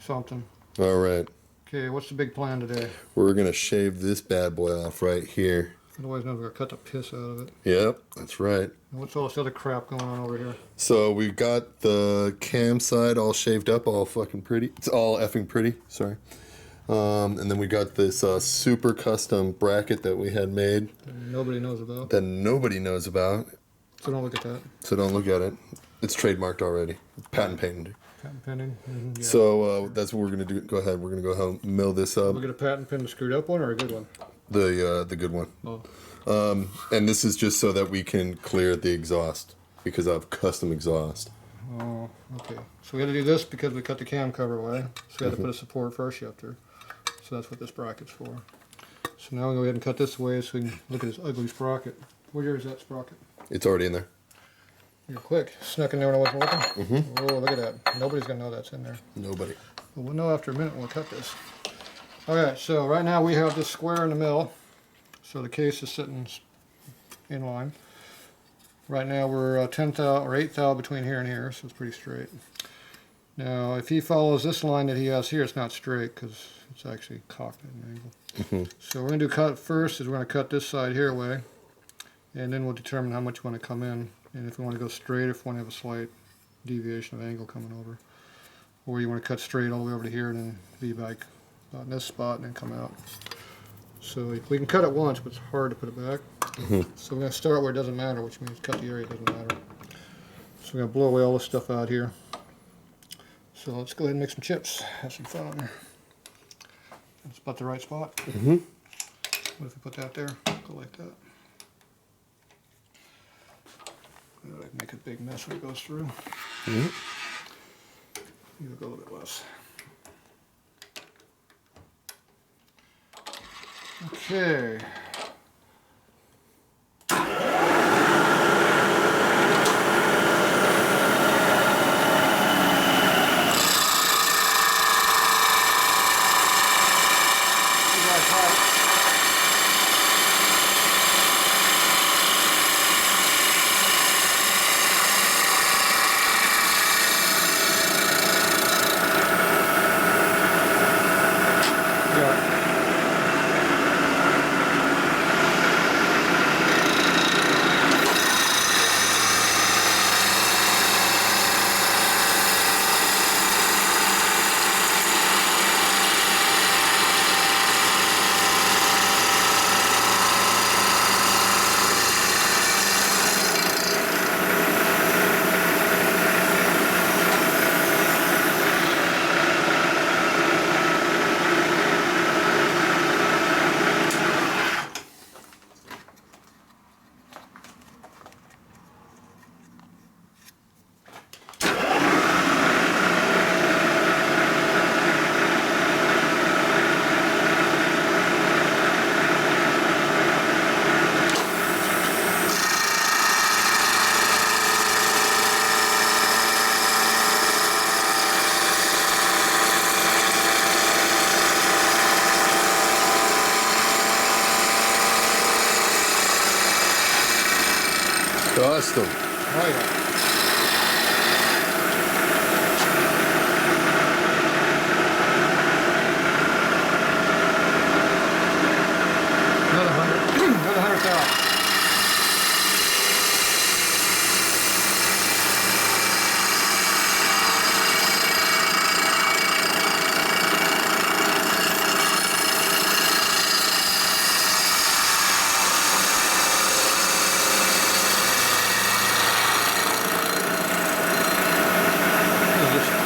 something. All right. Okay, what's the big plan today? We're going to shave this bad boy off right here. Otherwise, we're going to cut the piss out of it. Yep, that's right. And what's all this other crap going on over here? So we've got the cam side all shaved up, all fucking pretty. It's all effing pretty, sorry. And then we got this super custom bracket that we had made. That nobody knows about. That nobody knows about. So don't look at that. So don't look at it. It's trademarked already. Patent pending. Patent pending? Mm-hmm. Yeah. So that's what we're going to do. Go ahead. We're going to go ahead and mill this up. We'll get a patent pen, a screwed up one, or a good one? The good one. Oh. And this is just so that we can clear the exhaust because I have custom exhaust. Oh, okay. So we had to do this because we cut the cam cover away. So we had to put a support for our shifter. So that's what this bracket's for. So now we'll go ahead and cut this away so we can look at this ugly sprocket. Where is that sprocket? It's already in there. You're quick. Snuck in there when I wasn't looking? Mm-hmm. Oh, look at that. Nobody's going to know that's in there. Nobody. But we'll know after a minute when we cut this. Okay, so right now we have this square in the middle. So the case is sitting in line. Right now we're 10 thou or 8 thou between here and here, so it's pretty straight. Now if he follows this line that he has here, it's not straight because it's actually cocked at an angle. Mm-hmm. So we're going to do cut first is we're going to cut this side here away, and then we'll determine how much we want to come in, and if we want to go straight, if we want to have a slight deviation of angle coming over, or you want to cut straight all the way over to here and then be back about in this spot and then come out. So we can cut it once, but it's hard to put it back. Mm-hmm. So we're going to start where it doesn't matter, which means cut the area it doesn't matter. So we're going to blow away all this stuff out here. So let's go ahead and make some chips, have some fun. That's about the right spot. Mm-hmm. What if we put that there? Go like that. Make a big mess when it goes through. Mm-hmm. Maybe go a little bit less. Okay. Custom. Oh yeah. Another 100. Another 100,000.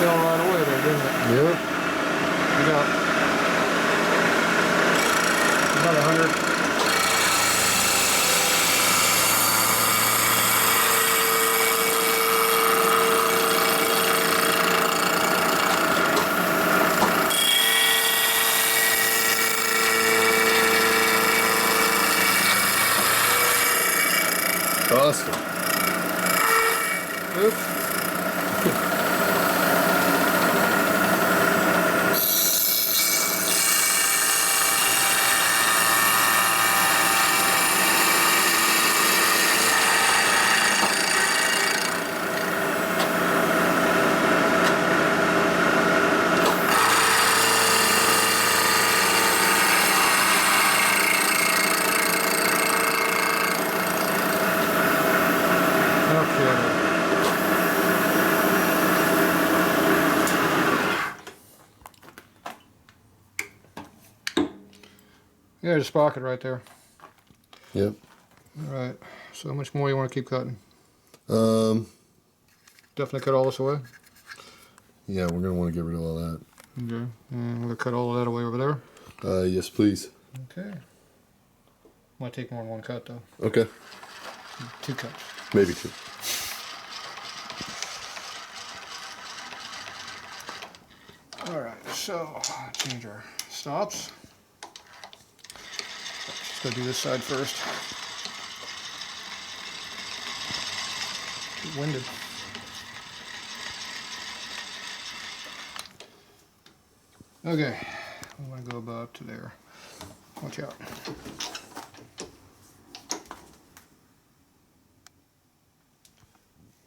Fell right away there, didn't it? Yep. We got about 100. Custom. Oops. Yeah, there's a sprocket right there. Yep. All right. So how much more you want to keep cutting? Um. Definitely cut all this away. Yeah, we're gonna want to get rid of all that. Okay. And we're gonna cut all of that away over there. Yes, please. Okay. Might take more than one cut though. Okay. 2 cuts. Maybe 2. All right. So change our stops. Let's go do this side first. Get winded. Okay. I'm gonna go about to there. Watch out.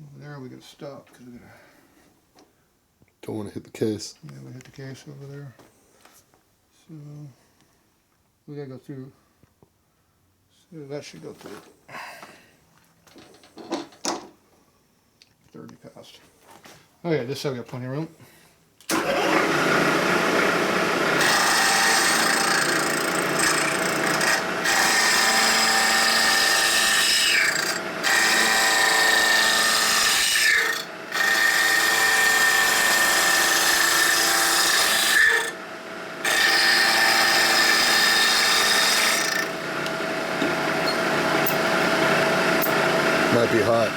Over there we gotta stop because we gotta. Don't want to hit the case. Yeah, we hit the case over there. So we gotta go through. So that should go through. 30 past. Oh yeah, this side we got plenty of room. Might be hot.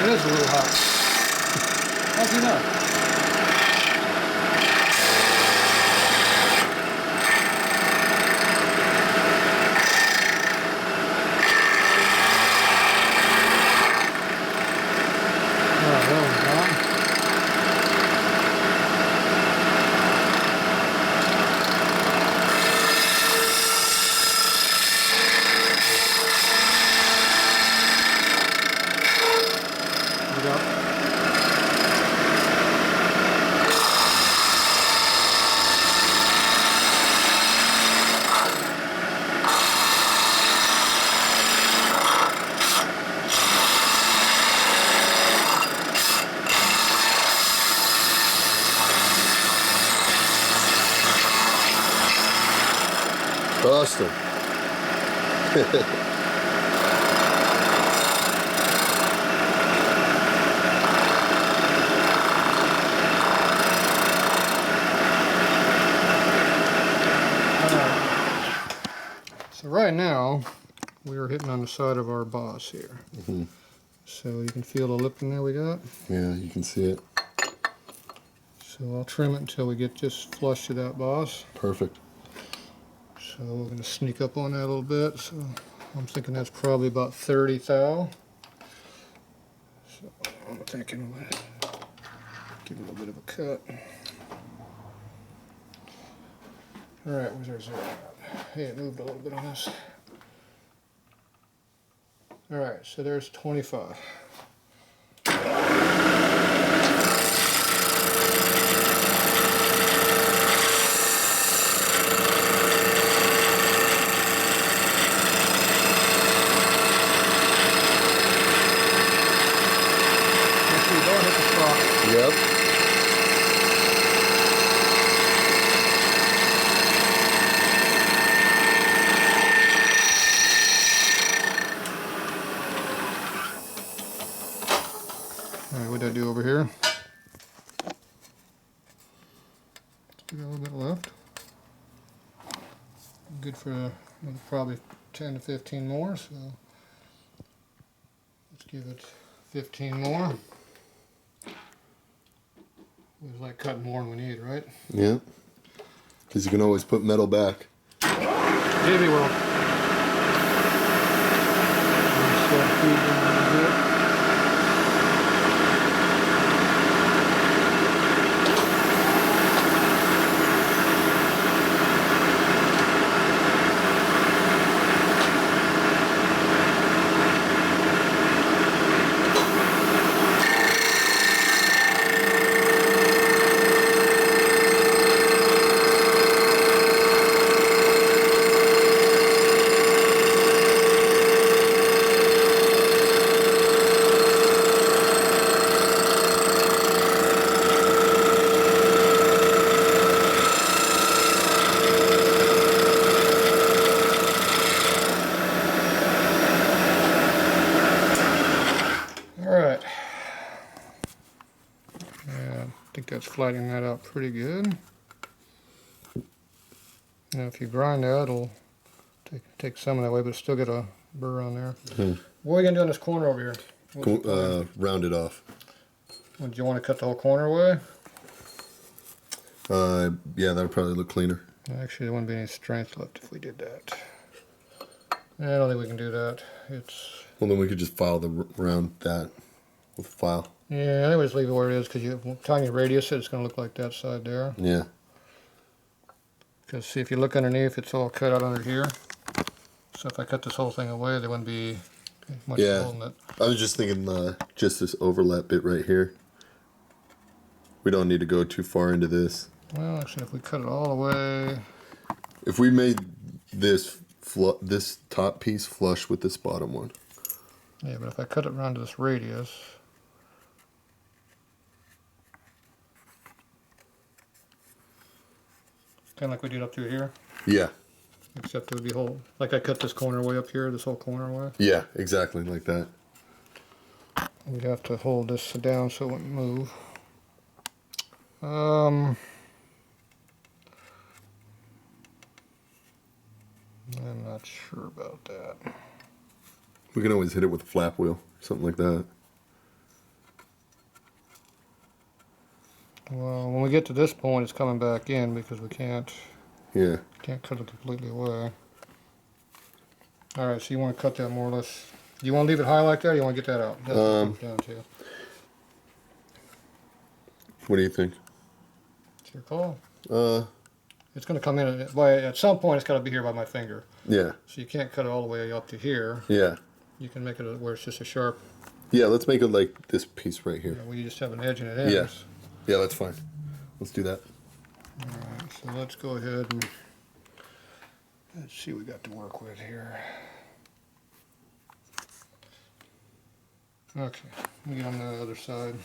It is a little hot. How'd you know? Boston. So right now, we are hitting on the side of our boss here. Mm-hmm. So you can feel the lip in there we got. Yeah, you can see it. So I'll trim it until we get just flush to that boss. Perfect. So we're going to sneak up on that a little bit. So I'm thinking that's probably about 30 thou. So I'm thinking we'll give it a little bit of a cut. All right, where's our zero? Hey, it moved a little bit on us. All right, so there's 25. Yep. Alright, what'd I do over here? Still got a little bit left. Good for another probably 10 to 15 more, so let's give it 15 more. It was like cutting more than we need, right? Yeah. Because you can always put metal back. Maybe we'll. Start feeding a little bit. flattening that out pretty good. Now if you grind that, it'll take some of that away, but still get a burr on there. What are you gonna do in this corner over here? Round it off. Do you want to cut the whole corner away? Yeah, that would probably look cleaner. Actually, there wouldn't be any strength left if we did that. I don't think we can do that. Well, then we could just file around that with a file. Yeah, I think we just leave it where it is because you have a tiny radius, it's going to look like that side there. Yeah. Because see, if you look underneath, it's all cut out under here. So if I cut this whole thing away, there wouldn't be much holding it. I was just thinking just this overlap bit right here. We don't need to go too far into this. Well, actually, if we cut it all the way... If we made this top piece flush with this bottom one. Yeah, but if I cut it around to this radius... Kind of like we did up through here. Yeah. Except it would be whole... Like I cut this corner way up here, this whole corner away. Yeah, exactly like that. We'd have to hold this down so it wouldn't move. I'm not sure about that. We can always hit it with a flap wheel, something like that. Well, when we get to this point, it's coming back in because we can't cut it completely away. All right, so you want to cut that more or less. Do you want to leave it high like that, or you want to get that out? That's what it comes down to. What do you think? It's your call. It's going to come in, at some point it's got to be here by my finger. Yeah. So you can't cut it all the way up to here. Yeah. You can make it where it's just a sharp. Yeah, let's make it like this piece right here. Where you just have an edge and it ends. Yeah. Yeah, that's fine. Let's do that. Alright, so let's go ahead and let's see what we got to work with here. Okay, let me get on the other side.